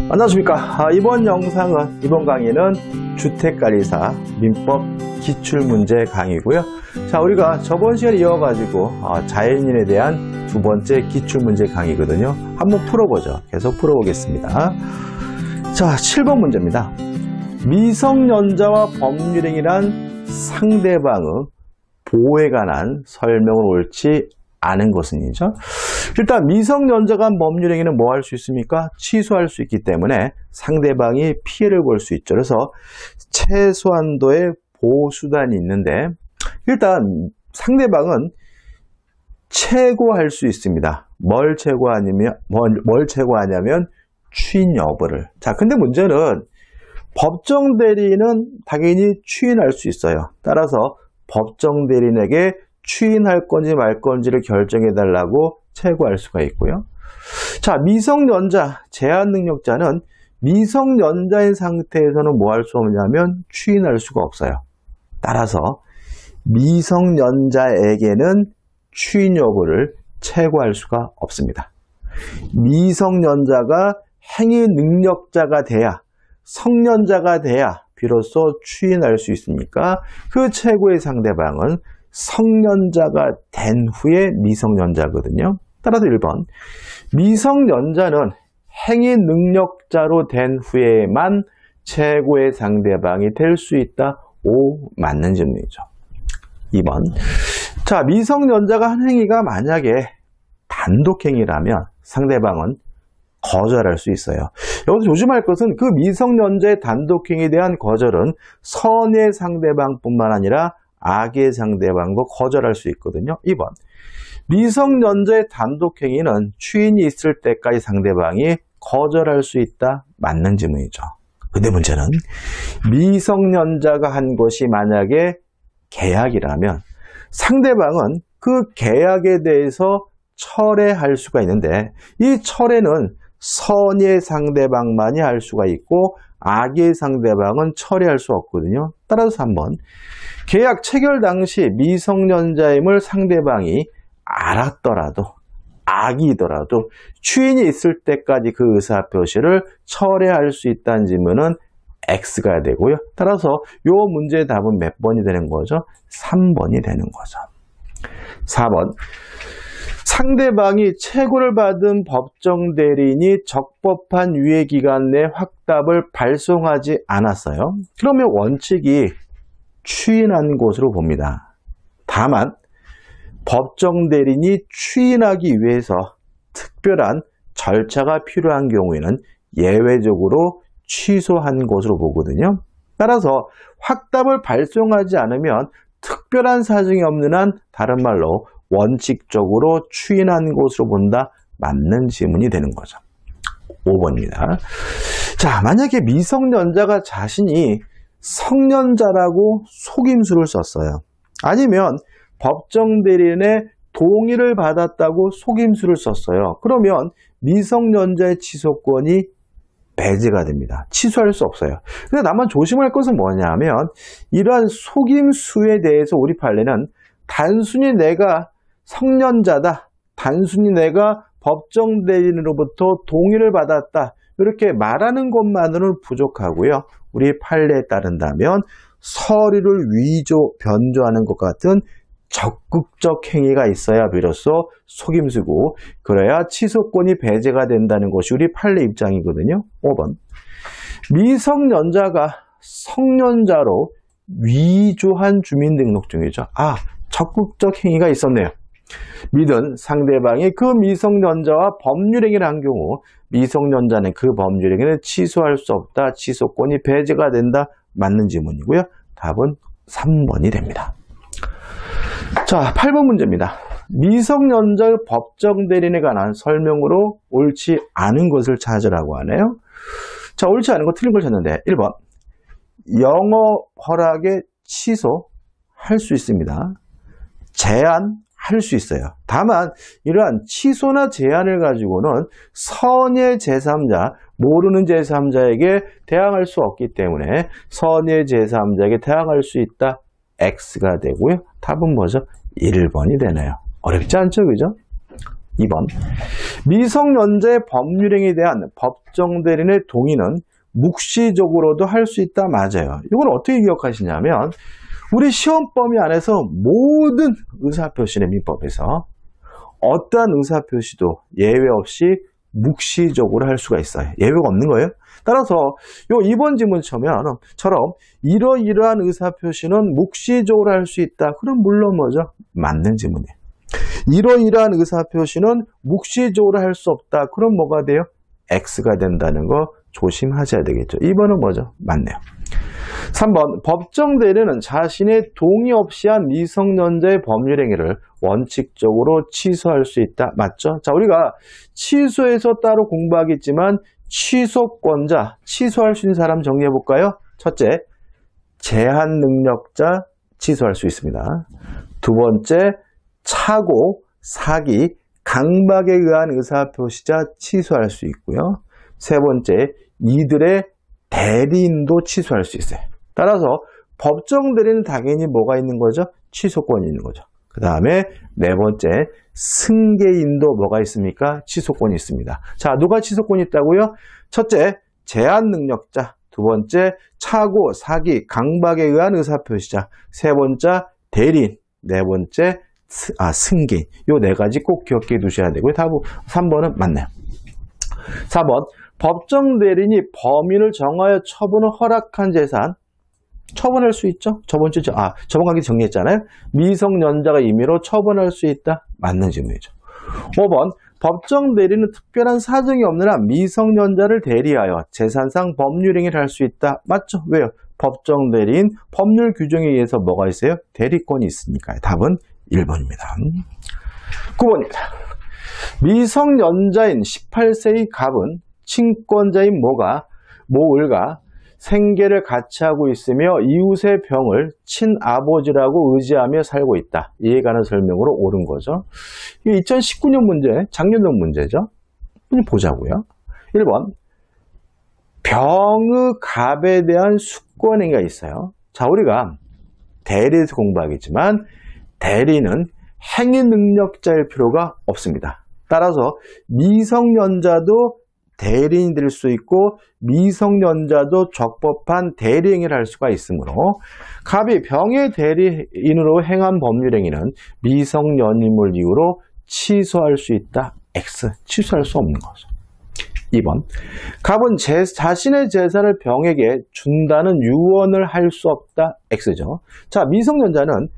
안녕하십니까. 이번 영상은, 이번 강의는 주택관리사 민법 기출문제 강의고요. 자, 우리가 저번 시간에 이어가지고 자연인에 대한 두 번째 기출문제 강의거든요. 한번 풀어보죠. 계속 풀어보겠습니다. 자, 7번 문제입니다. 미성년자와 법률행위란 상대방의 보호에 관한 설명을 옳지 않은 것은이죠. 일단 미성년자가 한 법률행위는 뭐 할 수 있습니까? 취소할 수 있기 때문에 상대방이 피해를 볼 수 있죠. 그래서 최소한도의 보호수단이 있는데 일단 상대방은 최고할 수 있습니다. 뭘 최고하냐면 추인 여부를. 자, 근데 문제는 법정 대리인은 당연히 추인할 수 있어요. 따라서 법정 대리인에게 추인할 건지 말 건지를 결정해 달라고 최고할 수가 있고요. 자, 미성년자, 제한 능력자는 미성년자인 상태에서는 뭐 할 수 없냐면 추인할 수가 없어요. 따라서 미성년자에게는 추인 여부를 최고할 수가 없습니다. 미성년자가 행위 능력자가 돼야, 성년자가 돼야 비로소 추인할 수 있으니까 그 최고의 상대방은 성년자가 된 후에 미성년자거든요. 따라서 1번, 미성년자는 행위 능력자로 된 후에만 최고의 상대방이 될 수 있다. O, 맞는 질문이죠. 2번, 자, 미성년자가 한 행위가 만약에 단독행위라면 상대방은 거절할 수 있어요. 여기서 조심할 것은 그 미성년자의 단독행위에 대한 거절은 선의 상대방뿐만 아니라 악의 상대방도 거절할 수 있거든요. 2번, 미성년자의 단독행위는 추인이 있을 때까지 상대방이 거절할 수 있다. 맞는 질문이죠. 근데 문제는 미성년자가 한 것이 만약에 계약이라면 상대방은 그 계약에 대해서 철회할 수가 있는데 이 철회는 선의 상대방만이 할 수가 있고 악의 상대방은 철회할 수 없거든요. 따라서 3번, 계약 체결 당시 미성년자임을 상대방이 알았더라도 악이더라도 추인이 있을 때까지 그 의사표시를 철회할 수 있다는 질문은 X가 되고요. 따라서 이 문제의 답은 몇 번이 되는 거죠? 3번이 되는 거죠. 4번, 상대방이 최고를 받은 법정 대리인이 적법한 유예기간 내 확답을 발송하지 않았어요. 그러면 원칙이 추인한 것으로 봅니다. 다만 법정 대리인이 추인하기 위해서 특별한 절차가 필요한 경우에는 예외적으로 취소한 것으로 보거든요. 따라서 확답을 발송하지 않으면 특별한 사정이 없는 한 다른 말로 원칙적으로 추인한 것으로 본다. 맞는 질문이 되는 거죠. 5번입니다. 자, 만약에 미성년자가 자신이 성년자라고 속임수를 썼어요. 아니면 법정 대리인의 동의를 받았다고 속임수를 썼어요. 그러면 미성년자의 취소권이 배제가 됩니다. 취소할 수 없어요. 근데 다만 조심할 것은 뭐냐면 이러한 속임수에 대해서 우리 판례는 단순히 내가 성년자다, 단순히 내가 법정 대리인으로부터 동의를 받았다 이렇게 말하는 것만으로는 부족하고요. 우리 판례에 따른다면 서류를 변조하는 것 같은 적극적 행위가 있어야 비로소 속임수고 그래야 취소권이 배제가 된다는 것이 우리 판례 입장이거든요. 5번, 미성년자가 성년자로 위조한 주민등록증이죠. 적극적 행위가 있었네요. 믿은 상대방이 그 미성년자와 법률행위를 한 경우 미성년자는 그 법률행위를 취소할 수 없다. 취소권이 배제가 된다. 맞는 질문이고요. 답은 3번이 됩니다. 자, 8번 문제입니다. 미성년자의 법정 대리인에 관한 설명으로 옳지 않은 것을 찾으라고 하네요. 자, 옳지 않은 거 틀린 걸 찾는데 1번, 영어 허락에 취소할 수 있습니다. 제한할 수 있어요. 다만 이러한 취소나 제한을 가지고는 선의 제3자, 모르는 제3자에게 대항할 수 없기 때문에 선의 제3자에게 대항할 수 있다. X가 되고요. 답은 뭐죠? 1번이 되네요. 어렵지 않죠? 그죠? 2번. 미성년자의 법률행위에 대한 법정대리인의 동의는 묵시적으로도 할 수 있다. 맞아요. 이걸 어떻게 기억하시냐면 우리 시험 범위 안에서 모든 의사표시의 민법에서 어떠한 의사표시도 예외 없이 묵시적으로 할 수가 있어요. 예외가 없는 거예요. 따라서 요 2번 지문처럼 이러이러한 의사표시는 묵시적으로 할 수 있다. 그럼 물론 뭐죠? 맞는 지문이에요. 이러이러한 의사표시는 묵시적으로 할 수 없다. 그럼 뭐가 돼요? X가 된다는 거 조심하셔야 되겠죠. 2번은 뭐죠? 맞네요. 3번. 법정 대리는 자신의 동의 없이 한 미성년자의 법률행위를 원칙적으로 취소할 수 있다. 맞죠? 자, 우리가 취소해서 따로 공부하겠지만 취소권자, 취소할 수 있는 사람 정리해 볼까요? 첫째, 제한 능력자 취소할 수 있습니다. 두 번째, 착오, 사기, 강박에 의한 의사표시자 취소할 수 있고요. 세 번째, 이들의 대리인도 취소할 수 있어요. 따라서 법정 대리는 당연히 뭐가 있는 거죠? 취소권이 있는 거죠. 그 다음에 네 번째, 승계인도 뭐가 있습니까? 취소권이 있습니다. 자, 누가 취소권이 있다고요? 첫째, 제한 능력자. 두 번째, 착오, 사기, 강박에 의한 의사표시자. 세 번째, 대리인. 네 번째, 승계인. 요 네 가지 꼭 기억해 두셔야 되고요. 3번은 맞네요. 4번, 법정 대리인이 범인을 정하여 처분을 허락한 재산 처분할 수 있죠? 저번 강의 정리했잖아요. 미성년자가 임의로 처분할 수 있다. 맞는 질문이죠. 5번, 법정 대리인은 특별한 사정이 없는 한 미성년자를 대리하여 재산상 법률행위를 할 수 있다. 맞죠? 왜요? 법정 대리인 법률 규정에 의해서 뭐가 있어요? 대리권이 있으니까요. 답은 1번입니다. 9번입니다. 미성년자인 18세의 갑은 친권자인 모을과 생계를 같이 하고 있으며 이웃의 병을 친아버지라고 의지하며 살고 있다. 이에 관한 설명으로 옳은 거죠. 이게 2019년 문제, 작년도 문제죠. 보자고요. 1번, 병의 갑에 대한 수권행위가 있어요. 자, 우리가 대리에서 공부하겠지만 대리는 행위 능력자일 필요가 없습니다. 따라서 미성년자도 대리인이 될 수 있고 미성년자도 적법한 대리행위를 할 수가 있으므로 갑이 병의 대리인으로 행한 법률행위는 미성년임을 이유로 취소할 수 있다. X. 취소할 수 없는 거죠. 2번. 갑은 자신의 재산을 병에게 준다는 유언을 할 수 없다. X죠. 자, 미성년자는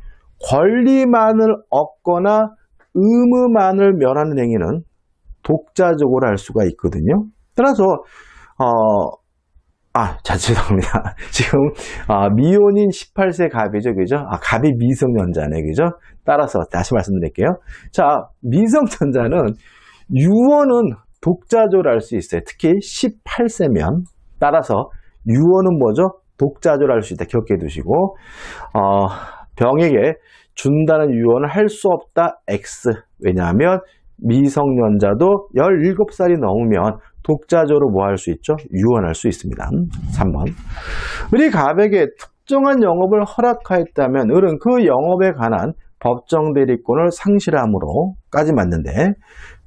권리만을 얻거나 의무만을 면하는 행위는 독자적으로 할 수가 있거든요. 따라서 죄송합니다. 지금 미혼인 18세 갑이죠, 그죠? 갑이 미성년자네, 그죠? 따라서 다시 말씀드릴게요. 자, 미성년자는 유언은 독자적으로 할 수 있어요. 특히 18세면 따라서 유언은 뭐죠? 독자적으로 할 수 있다. 기억해 두시고 병에게 준다는 유언을 할 수 없다. X. 왜냐하면 미성년자도 17살이 넘으면 독자적으로 뭐 할 수 있죠? 유언할 수 있습니다. 3번. 우리 갑에게 특정한 영업을 허락하였다면 을은 그 영업에 관한 법정 대리권을 상실함으로까지 맞는데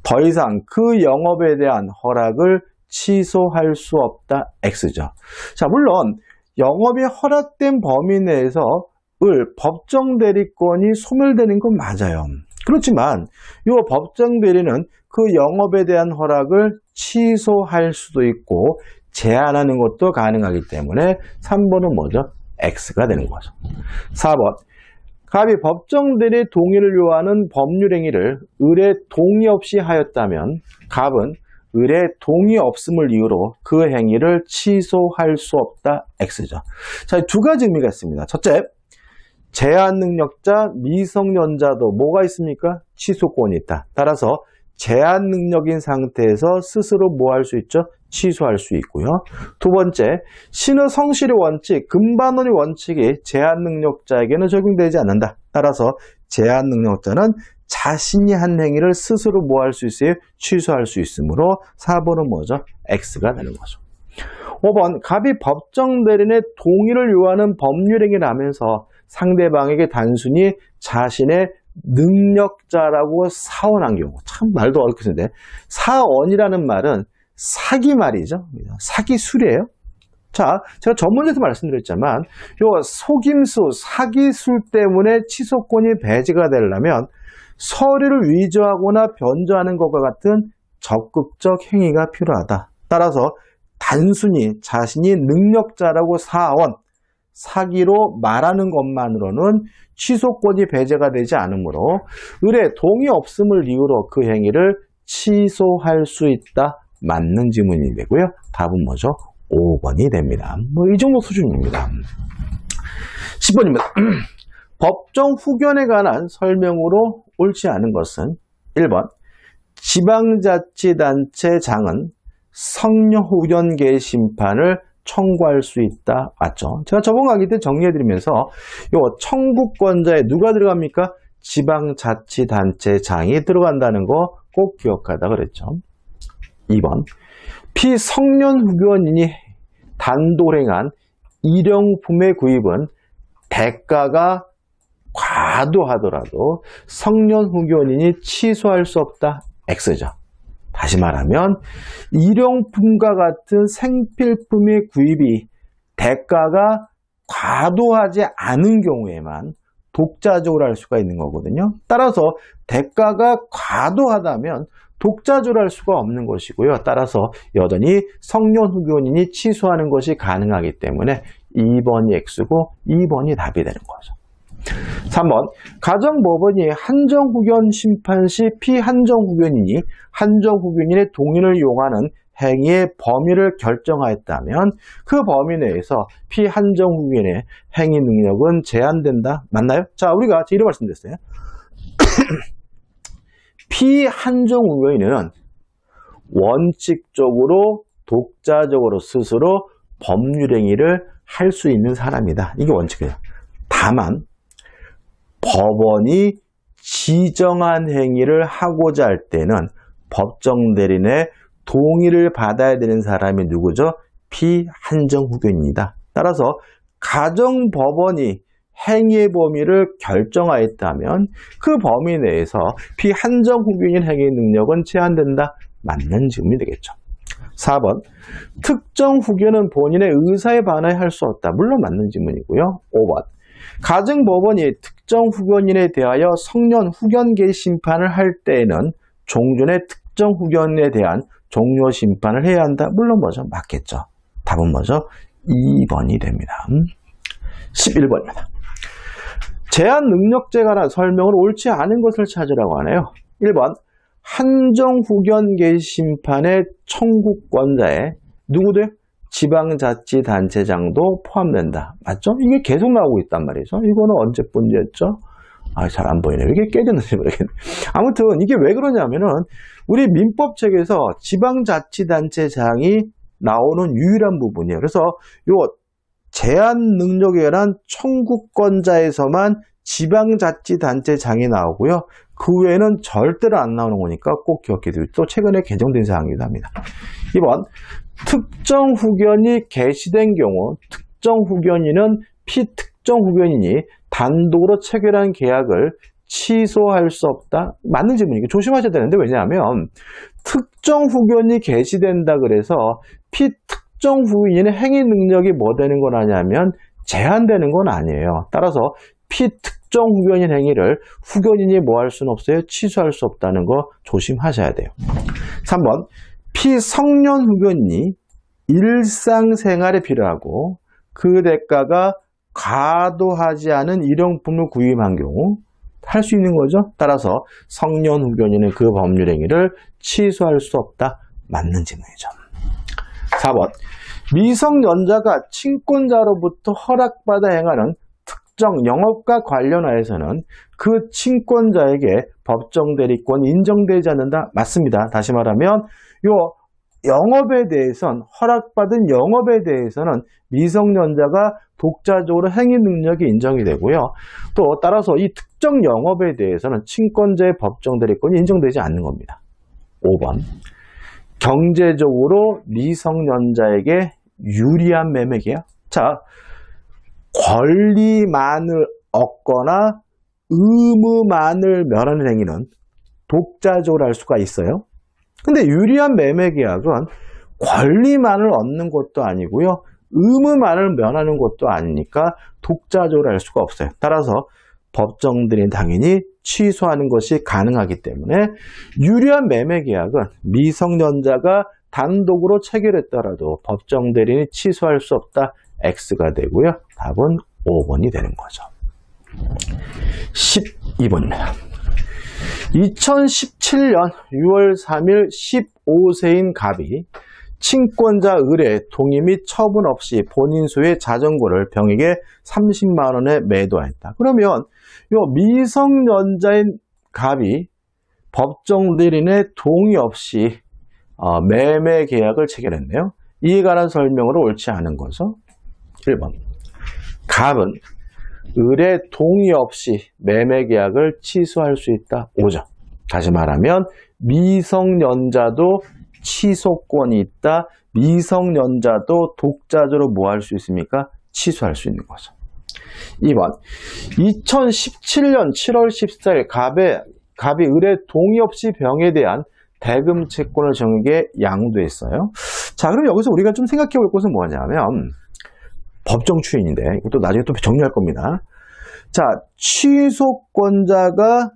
더 이상 그 영업에 대한 허락을 취소할 수 없다. X죠. 자, 물론 영업이 허락된 범위 내에서 법정 대리권이 소멸되는 건 맞아요. 그렇지만 이 법정 대리는 그 영업에 대한 허락을 취소할 수도 있고 제한하는 것도 가능하기 때문에 3번은 뭐죠? X가 되는 거죠. 4번. 갑이 법정 대리의 동의를 요하는 법률행위를 을의 동의 없이 하였다면 갑은 을의 동의 없음을 이유로 그 행위를 취소할 수 없다. X죠. 자, 두 가지 의미가 있습니다. 첫째, 제한 능력자, 미성년자도 뭐가 있습니까? 취소권이 있다. 따라서 제한 능력인 상태에서 스스로 뭐 할 수 있죠? 취소할 수 있고요. 두 번째, 신의 성실의 원칙, 금반원의 원칙이 제한 능력자에게는 적용되지 않는다. 따라서 제한 능력자는 자신이 한 행위를 스스로 뭐 할 수 있어요? 취소할 수 있으므로 4번은 뭐죠? X가 되는 거죠. 5번, 갑이 법정 대리인의 동의를 요하는 법률행위를 하면서 상대방에게 단순히 자신의 능력자라고 사원한 경우. 참 말도 어렵게 쓰는데 사원이라는 말은 사기 말이죠. 사기술이에요. 자, 제가 전문에서 말씀드렸지만 요 속임수, 사기술 때문에 취소권이 배제가 되려면 서류를 위조하거나 변조하는 것과 같은 적극적 행위가 필요하다. 따라서 단순히 자신이 능력자라고 사원, 사기로 말하는 것만으로는 취소권이 배제가 되지 않으므로 의뢰 동의 없음을 이유로 그 행위를 취소할 수 있다. 맞는 지문이 되고요. 답은 뭐죠? 5번이 됩니다. 뭐 이 정도 수준입니다. 10번입니다. 법정 후견에 관한 설명으로 옳지 않은 것은 1번 지방자치단체장은 성녀 후견 게시판을 청구할 수 있다. 맞죠? 제가 저번 강의 때 정리해드리면서 요 청구권자에 누가 들어갑니까? 지방자치단체장이 들어간다는 거 꼭 기억하다 그랬죠. 2번 피성년 후견인이 단독행한 일용품의 구입은 대가가 과도하더라도 성년 후견인이 취소할 수 없다. X죠. 다시 말하면 일용품과 같은 생필품의 구입이 대가가 과도하지 않은 경우에만 독자적으로 할 수가 있는 거거든요. 따라서 대가가 과도하다면 독자적으로 할 수가 없는 것이고요. 따라서 여전히 성년 후견인이 취소하는 것이 가능하기 때문에 2번이 X고 2번이 답이 되는 거죠. 3번 가정법원이 한정후견 심판 시 피한정후견인이 한정후견인의 동의를 이용하는 행위의 범위를 결정하였다면 그 범위 내에서 피한정후견인의 행위 능력은 제한된다. 맞나요? 자, 우리가 이렇게 말씀드렸어요. 피한정후견인은 원칙적으로 독자적으로 스스로 법률행위를 할 수 있는 사람이다. 이게 원칙이에요. 다만 법원이 지정한 행위를 하고자 할 때는 법정 대리인의 동의를 받아야 되는 사람이 누구죠? 피한정후견인이다. 따라서 가정법원이 행위의 범위를 결정하였다면 그 범위 내에서 피한정후견인 행위 능력은 제한된다. 맞는 질문이 되겠죠. 4번 특정 후견은 본인의 의사에 반하여 할 수 없다. 물론 맞는 질문이고요. 5번 가정법원이 특정 후견인에 대하여 성년 후견 개심판을 할 때에는 종전의 특정 후견에 대한 종료 심판을 해야 한다. 물론 뭐죠? 맞겠죠. 답은 뭐죠? 2번이 됩니다. 11번입니다. 제한 능력제에 관한 설명을 옳지 않은 것을 찾으라고 하네요. 1번 한정 후견 개심판의 청구권자에 누구도요? 지방자치단체장도 포함된다. 맞죠? 이게 계속 나오고 있단 말이죠. 이거는 언제 문제였죠? 잘 안 보이네요. 이게 깨졌는지 모르겠네. 아무튼 이게 왜 그러냐면은 우리 민법책에서 지방자치단체장이 나오는 유일한 부분이에요. 그래서 요 제한 능력에 관한 청구권자에서만 지방자치단체장이 나오고요. 그 외에는 절대로 안 나오는 거니까 꼭 기억해 두세요. 또 최근에 개정된 사항이기도 합니다. 2번 특정 후견이 개시된 경우 특정 후견인은 피특정 후견인이 단독으로 체결한 계약을 취소할 수 없다. 맞는 질문이니까 조심하셔야 되는데 왜냐하면 특정 후견이 개시된다 그래서 피특정 후견인의 행위 능력이 뭐 되는 건 아니냐면 제한되는 건 아니에요. 따라서 피특정 후견인 행위를 후견인이 뭐 할 수는 없어요? 취소할 수 없다는 거 조심하셔야 돼요. 3번 피성년 후견인이 일상생활에 필요하고 그 대가가 과도하지 않은 일용품을 구입한 경우 할 수 있는 거죠. 따라서 성년 후견인은 그 법률 행위를 취소할 수 없다. 맞는 질문이죠. 4번 미성년자가 친권자로부터 허락받아 행하는 특정 영업과 관련하여서는 그 친권자에게 법정 대리권 인정되지 않는다. 맞습니다. 다시 말하면 요 영업에 대해서는 허락받은 영업에 대해서는 미성년자가 독자적으로 행위 능력이 인정이 되고요. 또 따라서 이 특정 영업에 대해서는 친권자의 법정 대리권이 인정되지 않는 겁니다. 5번 경제적으로 미성년자에게 유리한 매매계약. 자, 권리만을 얻거나 의무만을 면하는 행위는 독자적으로 할 수가 있어요. 근데 유리한 매매계약은 권리만을 얻는 것도 아니고요. 의무만을 면하는 것도 아니니까 독자적으로 할 수가 없어요. 따라서 법정들이 당연히 취소하는 것이 가능하기 때문에 유리한 매매계약은 미성년자가 단독으로 체결했더라도 법정 대리인이 취소할 수 없다. X가 되고요. 답은 5번이 되는 거죠. 12번입니다. 2017년 6월 3일 15세인 갑이 친권자 의뢰 동의 및 처분 없이 본인 소유의 자전거를 병에게 30만 원에 매도했다. 그러면 요 미성년자인 갑이 법정 대리인의 동의 없이 매매 계약을 체결했네요. 이에 관한 설명으로 옳지 않은 거죠. 1번. 갑은 의뢰 동의 없이 매매 계약을 취소할 수 있다. 5점. 다시 말하면 미성년자도 취소권이 있다. 미성년자도 독자적으로 뭐 할 수 있습니까? 취소할 수 있는 거죠. 2번. 2017년 7월 14일 갑이 의뢰 동의 없이 병에 대한 대금 채권을 정에게 양도했어요. 자, 그럼 여기서 우리가 좀 생각해 볼 것은 뭐냐면 법정 추인인데 이것도 나중에 또 정리할 겁니다. 자, 취소권자가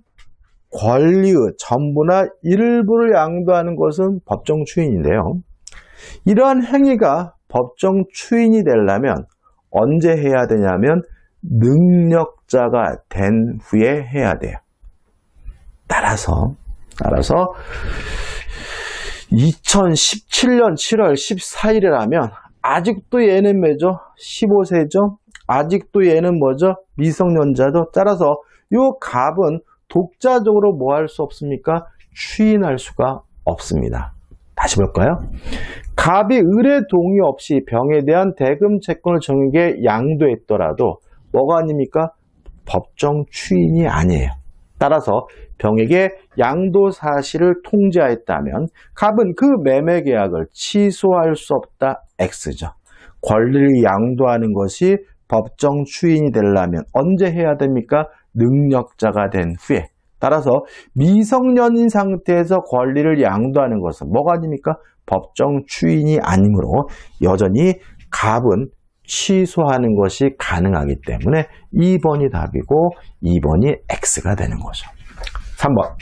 권리의 전부나 일부를 양도하는 것은 법정 추인인데요. 이러한 행위가 법정 추인이 되려면 언제 해야 되냐면 능력자가 된 후에 해야 돼요. 따라서 2017년 7월 14일이라면 아직도 얘는 뭐죠? 15세죠? 아직도 얘는 뭐죠? 미성년자죠? 따라서 요 갑은 독자적으로 뭐 할 수 없습니까? 추인할 수가 없습니다. 다시 볼까요? 갑이 의뢰 동의 없이 병에 대한 대금 채권을 정에게 양도했더라도 뭐가 아닙니까? 법정 추인이 아니에요. 따라서 병에게 양도 사실을 통지하였다면 갑은 그 매매 계약을 취소할 수 없다. X죠. 권리를 양도하는 것이 법정 추인이 되려면 언제 해야 됩니까? 능력자가 된 후에. 따라서 미성년인 상태에서 권리를 양도하는 것은 뭐가 아닙니까? 법정 추인이 아니므로 여전히 갑은 취소하는 것이 가능하기 때문에 2번이 답이고 2번이 X가 되는 거죠. 3번.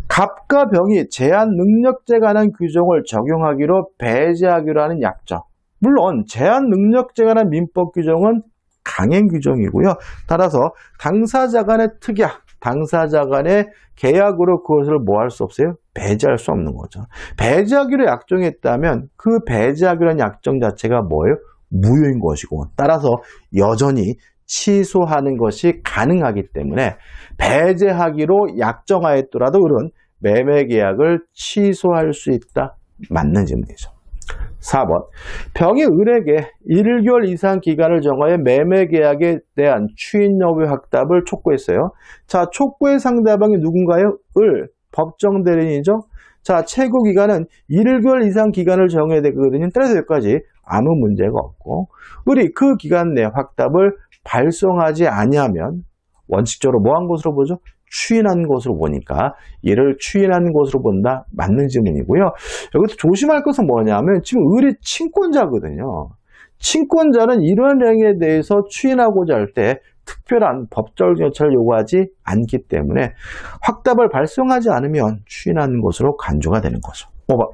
갑과 병이 제한 능력제에 관한 규정을 적용하기로 배제하기로 하는 약정. 물론 제한 능력제에 관한 민법 규정은 강행 규정이고요. 따라서 당사자 간의 특약, 당사자 간의 계약으로 그것을 뭐 할 수 없어요? 배제할 수 없는 거죠. 배제하기로 약정했다면 그 배제하기로 한 약정 자체가 뭐예요? 무효인 것이고 따라서 여전히 취소하는 것이 가능하기 때문에 배제하기로 약정하였더라도 그런 매매 계약을 취소할 수 있다. 맞는 질문이죠. 4번. 병이 을에게 1개월 이상 기간을 정하여 매매 계약에 대한 추인 여부의 확답을 촉구했어요. 자, 촉구의 상대방이 누군가요? 을. 법정 대리인이죠. 자, 최고 기간은 1개월 이상 기간을 정해야 되거든요. 따라서 여기까지 아무 문제가 없고 을이 그 기간 내 확답을 발송하지 아니하면 원칙적으로 뭐 한 것으로 보죠? 추인한 것으로 보니까 이를 추인한 것으로 본다. 맞는 질문이고요. 여기서 조심할 것은 뭐냐면 지금 을이 친권자거든요. 친권자는 이런 행위에 대해서 추인하고자 할 때 특별한 법적 절차를 요구하지 않기 때문에 확답을 발송하지 않으면 추인한 것으로 간주가 되는 거죠. 5번.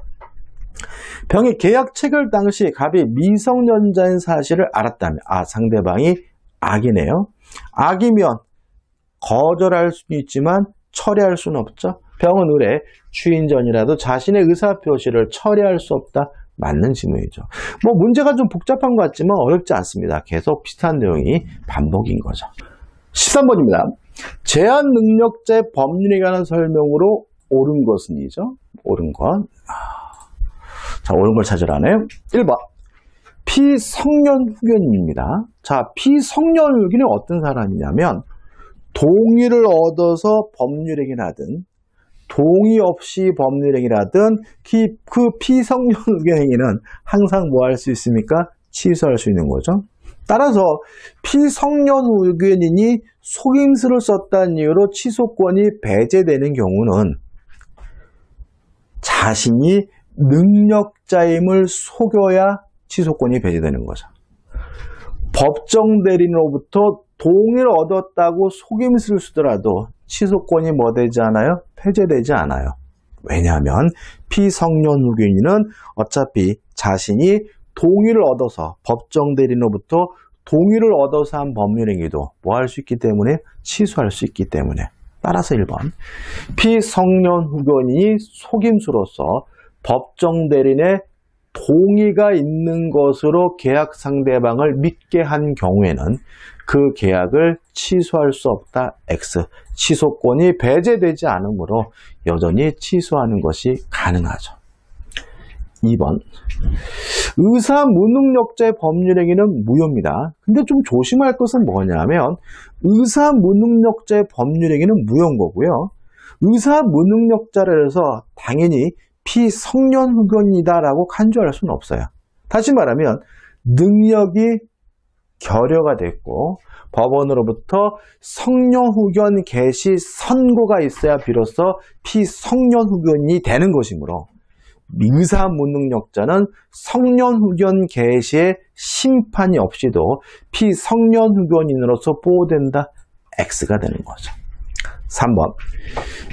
병이 계약 체결 당시 갑이 미성년자인 사실을 알았다면 상대방이 악이네요. 악이면 거절할 수는 있지만 철회할 수는 없죠. 병은 을에 추인 전이라도 자신의 의사표시를 철회할 수 없다. 맞는 질문이죠. 뭐 문제가 좀 복잡한 것 같지만 어렵지 않습니다. 계속 비슷한 내용이 반복인 거죠. 13번입니다. 제한 능력자의 법률에 관한 설명으로 옳은 것은 이죠. 옳은 것. 자, 옳은 걸 찾으라네요. 1번. 피성년 후견인입니다. 자, 피성년 후견인은 어떤 사람이냐면 동의를 얻어서 법률행위를 하든 동의 없이 법률행위를 하든 그 피성년 의견행위는 항상 뭐 할 수 있습니까? 취소할 수 있는 거죠. 따라서 피성년 의견인이 속임수를 썼다는 이유로 취소권이 배제되는 경우는 자신이 능력자임을 속여야 취소권이 배제되는 거죠. 법정 대리인으로부터 동의를 얻었다고 속임수를 쓰더라도 취소권이 뭐 되지 않아요? 폐지되지 않아요. 왜냐하면 피성년 후견인은 어차피 자신이 동의를 얻어서 법정 대리인으로부터 동의를 얻어서 한 법률행위도 뭐 할 수 있기 때문에 취소할 수 있기 때문에 따라서 1번 피성년 후견인이 속임수로서 법정 대리인의 동의가 있는 것으로 계약 상대방을 믿게 한 경우에는 그 계약을 취소할 수 없다. X. 취소권이 배제되지 않으므로 여전히 취소하는 것이 가능하죠. 2번. 의사 무능력자의 법률행위는 무효입니다. 근데 좀 조심할 것은 뭐냐면 의사 무능력자의 법률행위는 무효인 거고요. 의사 무능력자라 해서 당연히 피성년 후견이다라고 간주할 수는 없어요. 다시 말하면 능력이 결여가 됐고 법원으로부터 성년 후견 개시 선고가 있어야 비로소 피성년 후견이 되는 것이므로 의사 무능력자는 성년 후견 개시의 심판이 없이도 피성년 후견인으로서 보호된다. X가 되는 거죠. 3번.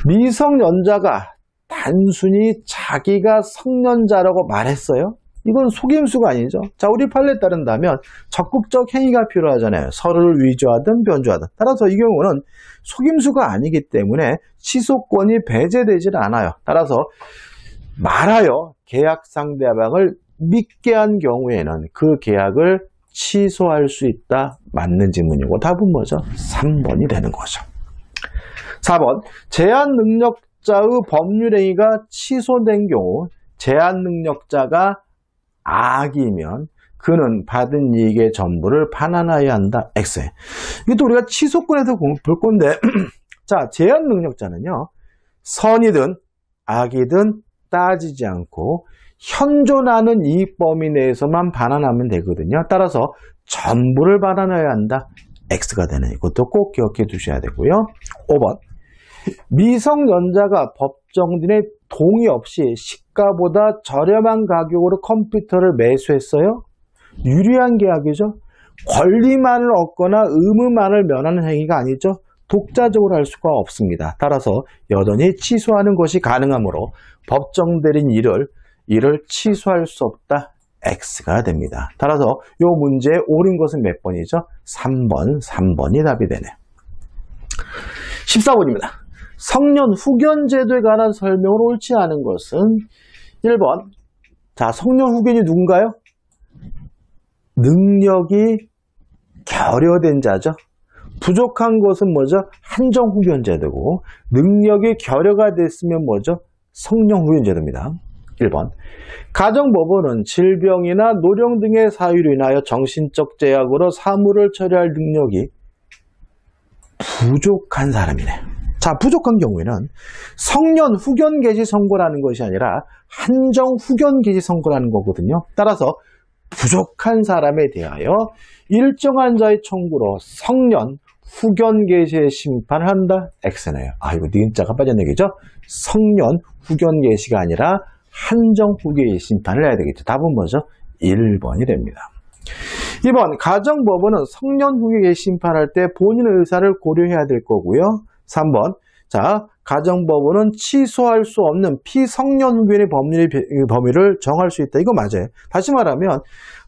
미성년자가 단순히 자기가 성년자라고 말했어요. 이건 속임수가 아니죠. 자, 우리 판례에 따른다면 적극적 행위가 필요하잖아요. 서로를 위조하든 변조하든. 따라서 이 경우는 속임수가 아니기 때문에 취소권이 배제되질 않아요. 따라서 말하여 계약 상대방을 믿게 한 경우에는 그 계약을 취소할 수 있다. 맞는 질문이고 답은 뭐죠? 3번이 되는 거죠. 4번. 제한 능력자의 법률행위가 취소된 경우 제한 능력자가 악이면 그는 받은 이익의 전부를 반환하여야 한다. X. 이것도 우리가 취소권에서 볼 건데 자, 제한 능력자는요. 선이든 악이든 따지지 않고 현존하는 이익 범위 내에서만 반환하면 되거든요. 따라서 전부를 반환해야 한다. X가 되는 이것도 꼭 기억해 두셔야 되고요. 5번. 미성년자가 법정진의 동의 없이 시가보다 저렴한 가격으로 컴퓨터를 매수했어요. 유리한 계약이죠. 권리만을 얻거나 의무만을 면하는 행위가 아니죠. 독자적으로 할 수가 없습니다. 따라서 여전히 취소하는 것이 가능하므로 법정 대리인 이를 취소할 수 없다. X가 됩니다. 따라서 이 문제에 옳은 것은 몇 번이죠? 3번이 답이 되네요. 14번입니다. 성년 후견 제도에 관한 설명을 옳지 않은 것은 1번. 자, 성년 후견이 누군가요? 능력이 결여된 자죠. 부족한 것은 뭐죠? 한정 후견 제도고 능력이 결여가 됐으면 뭐죠? 성년 후견 제도입니다. 1번. 가정법원은 질병이나 노령 등의 사유로 인하여 정신적 제약으로 사무를 처리할 능력이 부족한 사람이네요. 자, 부족한 경우에는 성년 후견 개시 선고라는 것이 아니라 한정 후견 개시 선고라는 거거든요. 따라서 부족한 사람에 대하여 일정한 자의 청구로 성년 후견 개시의 심판을 한다. X네요. 아, 이거 니은자가 빠진 얘기죠. 성년 후견 개시가 아니라 한정 후견의 심판을 해야 되겠죠. 답은 뭐죠? 1번이 됩니다. 2번. 가정법원은 성년 후견 개시 심판할 때 본인의 의사를 고려해야 될 거고요. 3번. 자, 가정법원은 취소할 수 없는 피성년 후견의 범위를 정할 수 있다. 이거 맞아요. 다시 말하면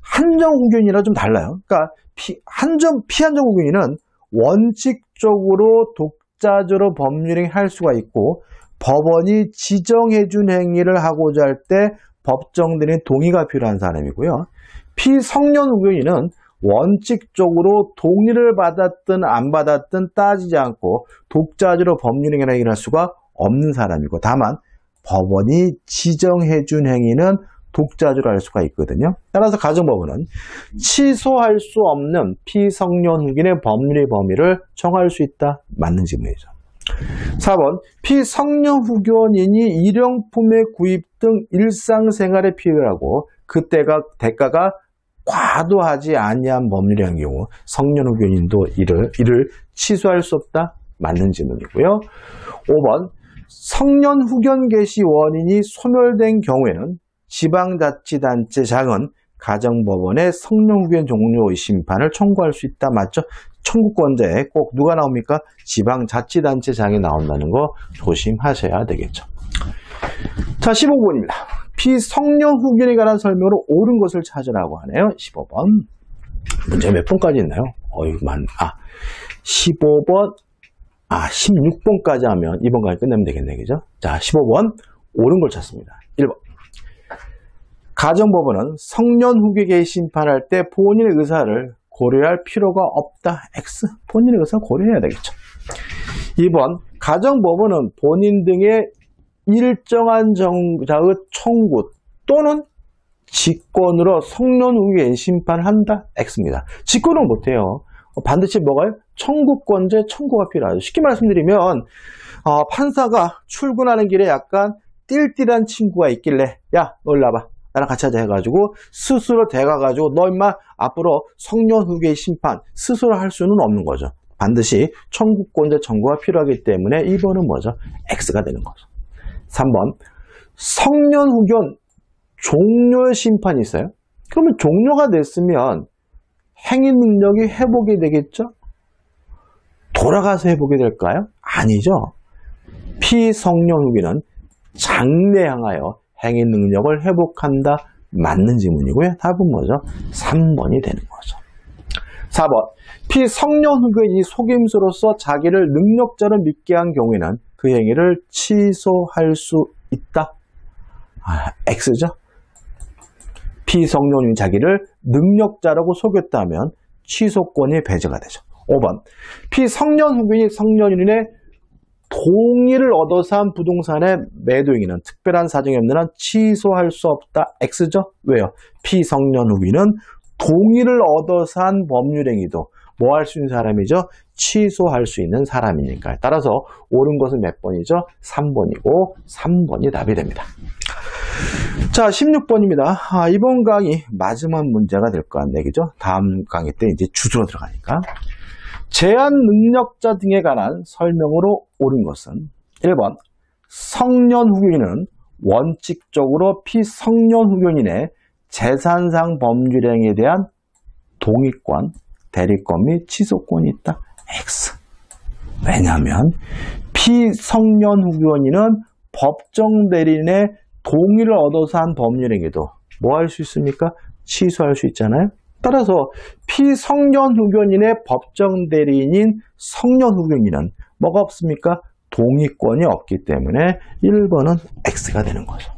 한정 후견이랑 좀 달라요. 그러니까 피한정 후견이는 원칙적으로 독자적으로 법률행위 할 수가 있고 법원이 지정해준 행위를 하고자 할 때 법정들의 동의가 필요한 사람이고요. 피성년 후견인은 원칙적으로 동의를 받았든 안 받았든 따지지 않고 독자적으로 법률행위를 할 수가 없는 사람이고 다만 법원이 지정해준 행위는 독자적으로 할 수가 있거든요. 따라서 가정법원은 취소할 수 없는 피성년 후견의 법률의 범위를 정할 수 있다. 맞는 질문이죠. 4번. 피성년 후견인이 일용품의 구입 등 일상생활에 필요하고 그때가 대가가 과도하지 아니한 법률행위의 경우 성년 후견인도 이를 취소할 수 없다? 맞는 질문이고요. 5번 성년 후견 개시 원인이 소멸된 경우에는 지방자치단체장은 가정법원에 성년 후견 종료의 심판을 청구할 수 있다. 맞죠? 청구권자에 꼭 누가 나옵니까? 지방자치단체장이 나온다는 거 조심하셔야 되겠죠. 자, 15번입니다. 피성년 후견에 관한 설명으로 옳은 것을 찾으라고 하네요. 15번. 문제 몇 번까지 있나요? 15번, 16번까지 하면 2번까지 끝내면 되겠네. 그죠? 자, 15번. 옳은 걸 찾습니다. 1번. 가정법원은 성년 후견 심판할 때 본인의 의사를 고려할 필요가 없다. X. 본인의 의사를 고려해야 되겠죠. 2번. 가정법원은 본인 등의 일정한 정자의 청구 또는 직권으로 성년 후견 심판을 한다. X입니다. 직권은 못해요. 반드시 뭐가요? 청구권자의 청구가 필요하죠. 쉽게 말씀드리면 판사가 출근하는 길에 약간 띨띨한 친구가 있길래 야, 너 일로 와봐. 나랑 같이 하자 해가지고 스스로 대가가지고 너 임마 앞으로 성년 후견 심판 스스로 할 수는 없는 거죠. 반드시 청구권자 청구가 필요하기 때문에 2번은 뭐죠? X가 되는 거죠. 3번 성년 후견 종료 심판이 있어요. 그러면 종료가 됐으면 행위 능력이 회복이 되겠죠? 돌아가서 회복이 될까요? 아니죠. 피성년 후견은 장래 향하여 행위 능력을 회복한다. 맞는 질문이고요. 답은 뭐죠? 3번이 되는 거죠. 4번 피성년 후견이 속임수로서 자기를 능력자로 믿게 한 경우에는 그 행위를 취소할 수 있다. X죠. 피성년이 자기를 능력자라고 속였다면 취소권이 배제가 되죠. 5번 피성년 후견이 성년인의 동의를 얻어서 한 부동산의 매도 행위는 특별한 사정이 없는 한 취소할 수 없다. X죠. 왜요? 피성년 후견은 동의를 얻어서 한 법률 행위도 뭐 할 수 있는 사람이죠? 취소할 수 있는 사람이니까요. 따라서 옳은 것은 몇 번이죠? 3번이고 3번이 답이 됩니다. 자, 16번입니다. 이번 강의 마지막 문제가 될 것 같네. 그죠? 다음 강의 때 이제 주소로 들어가니까. 제한 능력자 등에 관한 설명으로 옳은 것은 1번 성년 후견인은 원칙적으로 피성년 후견인의 재산상 법률행위에 대한 동의권, 대리권 및 취소권이 있다. X. 왜냐하면 피성년 후견인은 법정 대리인의 동의를 얻어서 한 법률행위도 뭐 할 수 있습니까? 취소할 수 있잖아요. 따라서 피성년 후견인의 법정 대리인인 성년 후견인은 뭐가 없습니까? 동의권이 없기 때문에 1번은 X가 되는 거죠.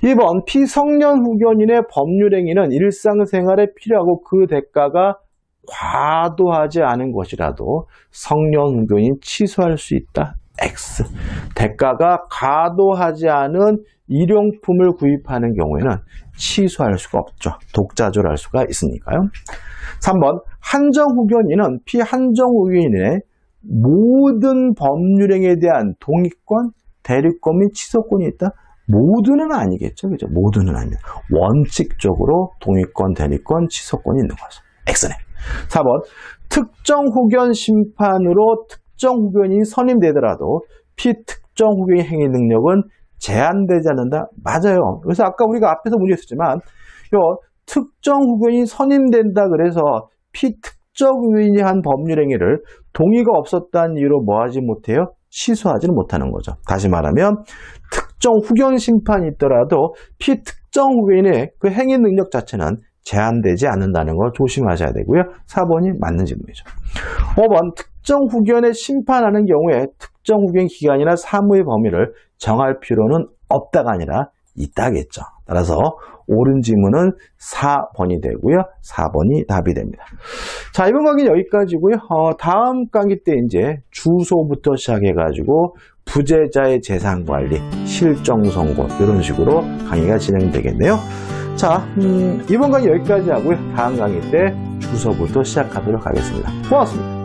2번 피성년 후견인의 법률행위는 일상생활에 필요하고 그 대가가 과도하지 않은 것이라도 성년 후견인 취소할 수 있다. X. 대가가 과도하지 않은 일용품을 구입하는 경우에는 취소할 수가 없죠. 독자조를 할 수가 있으니까요. 3번 한정 후견인은 피한정 후견인의 모든 법률행위에 대한 동의권, 대리권 및 취소권이 있다. 모두는 아니겠죠. 그죠? 모두는 아닙니다. 원칙적으로 동의권, 대리권, 취소권이 있는 거죠. X네. 4번 특정 후견 심판으로 특정 후견인이 선임되더라도 피특정 후견인 행위 능력은 제한되지 않는다. 맞아요. 그래서 아까 우리가 앞에서 문제였지만 특정 후견인이 선임된다 그래서 피특정 후견인이 한 법률 행위를 동의가 없었다는 이유로 뭐 하지 못해요? 취소하지는 못하는 거죠. 다시 말하면 특정 후견 심판이 있더라도 피특정 후견인의 그 행위 능력 자체는 제한되지 않는다는 걸 조심하셔야 되고요. 4번이 맞는 질문이죠. 5번 특정 후견에 심판하는 경우에 특정 후견 기간이나 사무의 범위를 정할 필요는 없다가 아니라 있다겠죠. 따라서 옳은 질문은 4번이 되고요. 4번이 답이 됩니다. 자, 이번 강의는 여기까지고요. 다음 강의 때 이제 주소부터 시작해가지고 부재자의 재산관리, 실정선고 이런 식으로 강의가 진행되겠네요. 자, 이번 강의 여기까지 하고요. 다음 강의 때 주소부터 시작하도록 하겠습니다. 고맙습니다.